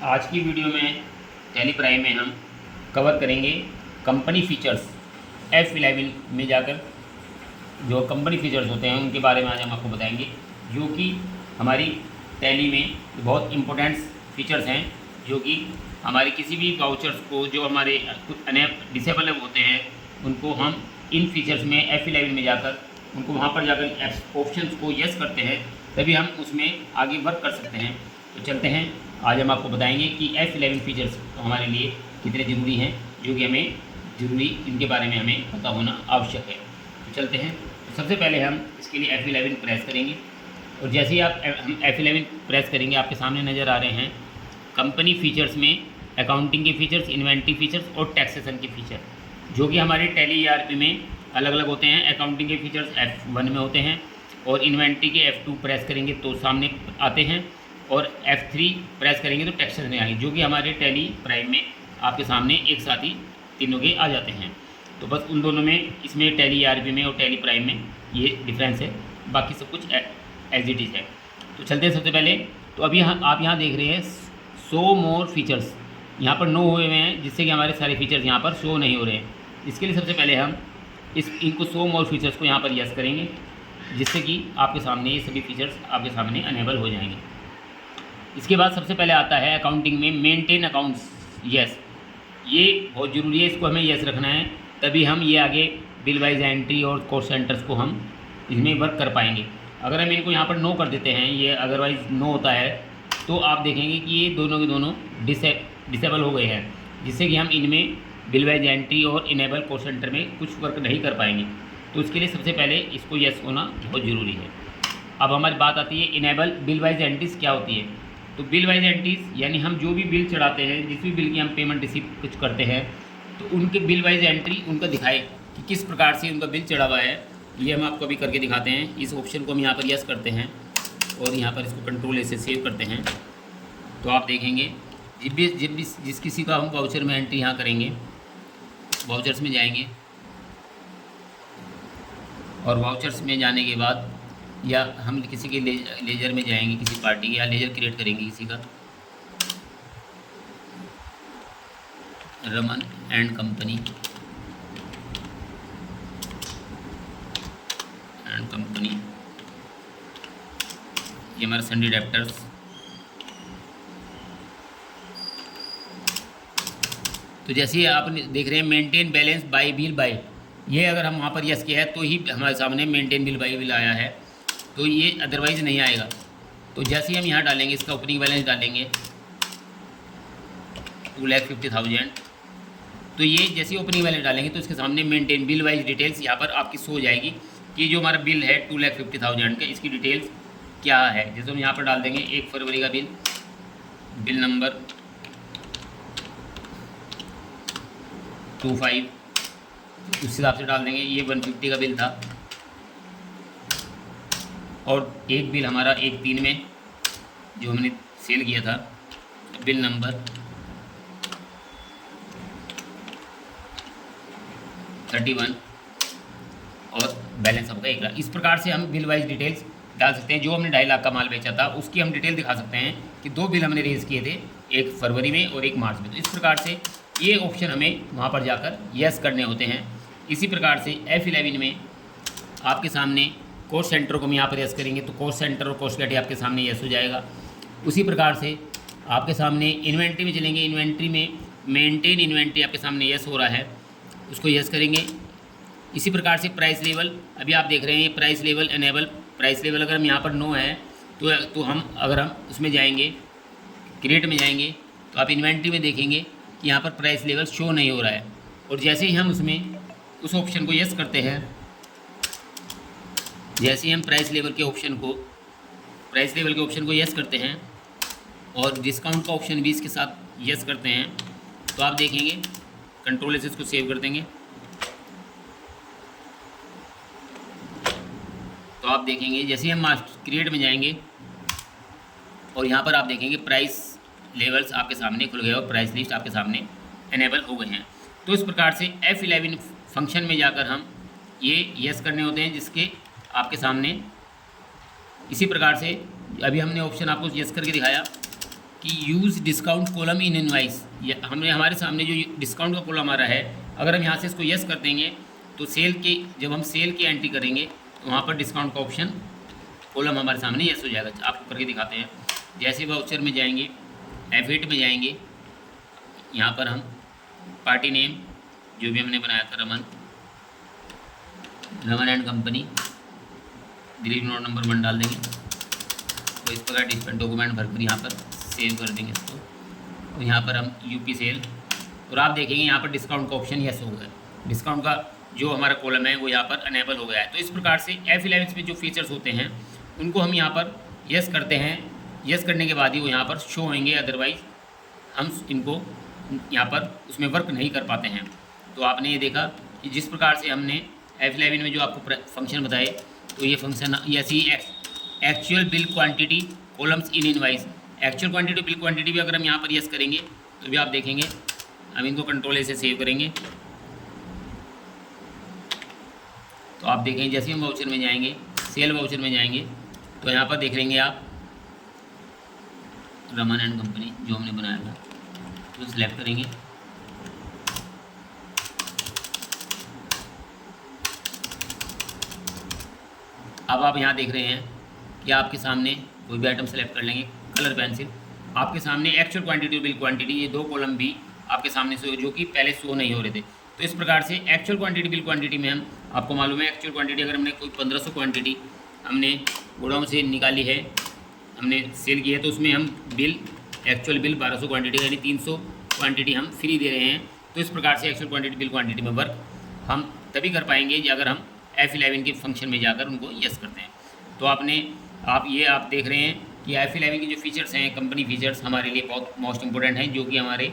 आज की वीडियो में टैली प्राइम में हम कवर करेंगे कंपनी फीचर्स। F11 में जाकर जो कंपनी फीचर्स होते हैं उनके बारे में आज हम आपको बताएंगे, जो कि हमारी टैली में बहुत इम्पोर्टेंट फीचर्स हैं, जो कि हमारे किसी भी वाउचर्स को जो हमारे डिसेबल होते हैं उनको हम इन फीचर्स में F11 में जाकर उनको वहाँ पर जाकर ऑप्शंस को यस करते हैं, तभी हम उसमें आगे वर्क कर सकते हैं। तो चलते हैं, आज हम आपको बताएंगे कि F11 फीचर्स हमारे लिए कितने ज़रूरी हैं, जो कि हमें इनके बारे में हमें पता होना आवश्यक है। तो चलते हैं। तो सबसे पहले हम इसके लिए F11 प्रेस करेंगे, और जैसे ही हम F11 प्रेस करेंगे आपके सामने नज़र आ रहे हैं कंपनी फीचर्स में अकाउंटिंग के फीचर्स, इन्वेंट्री फीचर्स और टैक्सेशन के फीचर, जो कि हमारे टैली ERP में अलग अलग होते हैं। अकाउंटिंग के फीचर्स F1 में होते हैं और इन्वेंट्री के F2 प्रेस करेंगे तो सामने आते हैं, और F3 प्रेस करेंगे तो टैक्सेशन में आएंगे, जो कि हमारे टैली प्राइम में आपके सामने एक साथ ही तीनों के आ जाते हैं। तो बस उन दोनों में, इसमें टैली ERP में और टैली प्राइम में ये डिफरेंस है, बाकी सब कुछ एज इट इज़ है। तो चलते हैं सबसे पहले। तो अभी आप यहाँ देख रहे हैं शो मोर फीचर्स, यहाँ पर नो हुए हैं, जिससे कि हमारे सारे फीचर्स यहाँ पर शो नहीं हो रहे हैं। इसके लिए सबसे पहले हम इनको शो मोर फीचर्स को यहाँ पर यस करेंगे, जिससे कि आपके सामने ये सभी फीचर्स आपके सामने अनेबल हो जाएंगे। इसके बाद सबसे पहले आता है अकाउंटिंग में मेंटेन अकाउंट्स, यस, ये बहुत ज़रूरी है, इसको हमें यस रखना है, तभी हम ये आगे बिल वाइज एंट्री और कॉस्ट सेंटर्स को हम इसमें वर्क कर पाएंगे। अगर हम इनको यहाँ पर नो कर देते हैं, ये अदरवाइज़ नो होता है, तो आप देखेंगे कि ये दोनों के दोनों डिसेबल हो गए हैं, जिससे कि हम इनमें बिल वाइज एंट्री और इनेबल कॉस्ट सेंटर में कुछ वर्क नहीं कर पाएंगे। तो इसके लिए सबसे पहले इसको यस होना बहुत ज़रूरी है। अब हमारी बात आती है इनेबल बिल वाइज एंट्रीज क्या होती है। तो बिल वाइज एंट्रीज यानी हम जो भी बिल चढ़ाते हैं, जिस भी बिल की हम पेमेंट रिसीव कुछ करते हैं, तो उनके बिल वाइज एंट्री उनका दिखाए कि किस प्रकार से उनका बिल चढ़ा हुआ है। ये हम आपको अभी करके दिखाते हैं। इस ऑप्शन को हम यहाँ पर यस करते हैं और यहाँ पर इसको कंट्रोल ए से सेव करते हैं। तो आप देखेंगे जब भी जिस किसी का हम वाउचर में एंट्री यहाँ करेंगे, वाउचर्स में जाएंगे और वाउचर्स में जाने के बाद या हम किसी के लेजर में जाएंगे, किसी पार्टी के, या लेजर क्रिएट करेंगे किसी का, रमन एंड कंपनी ये हमारा संडे डेप्टर्स। तो जैसे ही आप देख रहे हैं maintain balance bye bill bye, ये अगर हम वहाँ पर यस किया है तो ही हमारे सामने मेंटेन बिल बाय बिल आया है, तो ये अदरवाइज़ नहीं आएगा। तो जैसे ही हम यहाँ डालेंगे, इसका ओपनिंग बैलेंस डालेंगे 2,50,000, तो ये जैसे ही ओपनिंग बैलेंस डालेंगे तो इसके सामने मेंटेन बिल वाइज डिटेल्स यहाँ पर आपकी शो हो जाएगी कि जो हमारा बिल है 2,50,000 का, इसकी डिटेल्स क्या है। जैसे हम यहाँ पर डाल देंगे 1 फरवरी का बिल नंबर 25, उस हिसाब से डाल देंगे। ये 150 का बिल था, और एक बिल हमारा 1/3 में जो हमने सेल किया था, बिल नंबर 31, और बैलेंस आपका 1 लाख। इस प्रकार से हम बिल वाइज डिटेल्स डाल सकते हैं। जो हमने 2.5 लाख का माल बेचा था उसकी हम डिटेल दिखा सकते हैं कि 2 बिल हमने रेज़ किए थे, 1 फरवरी में और 1 मार्च में। तो इस प्रकार से ये ऑप्शन हमें वहाँ पर जाकर यस करने होते हैं। इसी प्रकार से F11 में आपके सामने कॉस्ट सेंटर को हम यहाँ पर यस करेंगे तो कॉस्ट सेंटर और कॉस्ट कैटी आपके सामने यस हो जाएगा। उसी प्रकार से आपके सामने इन्वेंट्री में चलेंगे, इन्वेंट्री में मेंटेन इन्वेंट्री आपके सामने यस हो रहा है, उसको यस करेंगे। इसी प्रकार से प्राइस लेवल, अभी आप देख रहे हैं price level enable, price level अगर हम यहाँ पर नो है तो हम अगर हम उसमें जाएंगे, क्रिएट में जाएंगे, तो आप इन्वेंट्री में देखेंगे कि यहाँ पर प्राइस लेवल शो नहीं हो रहा है। और जैसे ही हम उसमें उस ऑप्शन को यस करते हैं, जैसे ही हम प्राइस लेवल के ऑप्शन को यस करते हैं और डिस्काउंट का ऑप्शन भी इसके साथ यस करते हैं, तो आप देखेंगे कंट्रोल से इसको सेव कर देंगे। तो आप देखेंगे जैसे ही हम क्रिएट में जाएंगे और यहाँ पर आप देखेंगे प्राइस लेवल्स आपके सामने खुल गए और प्राइस लिस्ट आपके सामने एनेबल हो गए हैं। तो इस प्रकार से F11 फंक्शन में जाकर हम ये यस करने होते हैं, जिसके आपके सामने इसी प्रकार से अभी हमने ऑप्शन आपको यस करके दिखाया कि use discount column in invoice, हमने हमारे सामने जो डिस्काउंट का कॉलम आ रहा है, अगर हम यहाँ से इसको यस कर देंगे तो जब हम सेल की एंट्री करेंगे तो वहाँ पर डिस्काउंट का ऑप्शन कॉलम हमारे सामने यस हो जाएगा। आपको करके दिखाते हैं। जैसे वाउचर में जाएंगे, F8 में जाएंगे, यहाँ पर हम पार्टी नेम जो भी हमने बनाया था Raman and company, delivery note number 1 डाल देंगे। तो इस प्रकार डिस्पेंस डॉक्यूमेंट भरकर यहाँ पर सेव कर देंगे इसको, और यहाँ पर हम यूपी सेल, और आप देखेंगे यहाँ पर डिस्काउंट का ऑप्शन यस हो गया। डिस्काउंट का जो हमारा कॉलम है वो यहाँ पर अनेबल हो गया है। तो इस प्रकार से F11 में जो फीचर्स होते हैं उनको हम यहाँ पर यस करते हैं। यस करने के बाद ही वो यहाँ पर शो होंगे, अदरवाइज़ हम इनको यहाँ पर उसमें वर्क नहीं कर पाते हैं। तो आपने ये देखा कि जिस प्रकार से हमने F11 में जो आपको फंक्शन बताए, तो ये फंक्शन ऐसी actual bill quantity columns in invoice, actual quantity bill quantity भी अगर हम यहाँ पर यस करेंगे तो भी आप देखेंगे। हम इनको कंट्रोल ए से सेव करेंगे तो आप देखेंगे जैसे हम वाउचर में जाएंगे, सेल वाउचर में जाएंगे, तो यहाँ पर देख लेंगे आप रमन एंड कंपनी जो हमने बनाया था, तो सिलेक्ट करेंगे। अब आप यहाँ देख रहे हैं कि आपके सामने कोई भी आइटम सेलेक्ट कर लेंगे, कलर पेंसिल, आपके सामने एक्चुअल क्वांटिटी बिल क्वांटिटी, ये 2 कॉलम भी आपके सामने से जो कि पहले शो नहीं हो रहे थे। तो इस प्रकार से एक्चुअल क्वांटिटी बिल क्वांटिटी में हम, आपको मालूम है एक्चुअल क्वांटिटी अगर हमने कोई 1500 क्वांटिटी हमने गोडाउन से निकाली है, हमने सेल की है, तो उसमें हम बिल एक्चुअल बिल 1200 क्वांटिटी यानी 300 क्वांटिटी हम फ्री दे रहे हैं। तो इस प्रकार से एक्चुअल क्वांटिटी बिल क्वांटिटी में वर्क हम तभी कर पाएंगे अगर हम F11 के फंक्शन में जाकर उनको यस करते हैं। तो आप देख रहे हैं कि F11 के जो फीचर्स हैं, कंपनी फीचर्स, हमारे लिए बहुत मोस्ट इंपॉर्टेंट हैं, जो कि हमारे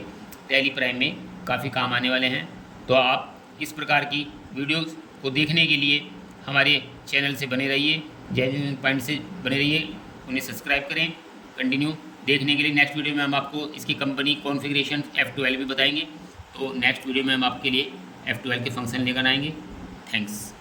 टैली प्राइम में काफ़ी काम आने वाले हैं। तो आप इस प्रकार की वीडियोस को देखने के लिए हमारे चैनल से बने रहिए, जेन्युइन पॉइंट से बने रहिए, उन्हें सब्सक्राइब करें। कंटिन्यू देखने के लिए नेक्स्ट वीडियो में हम आपको इसकी कंपनी कॉन्फ़िगरेशन F12 भी बताएंगे। तो नेक्स्ट वीडियो में हम आपके लिए F12 के फंक्शन लेकर आएंगे। थैंक्स।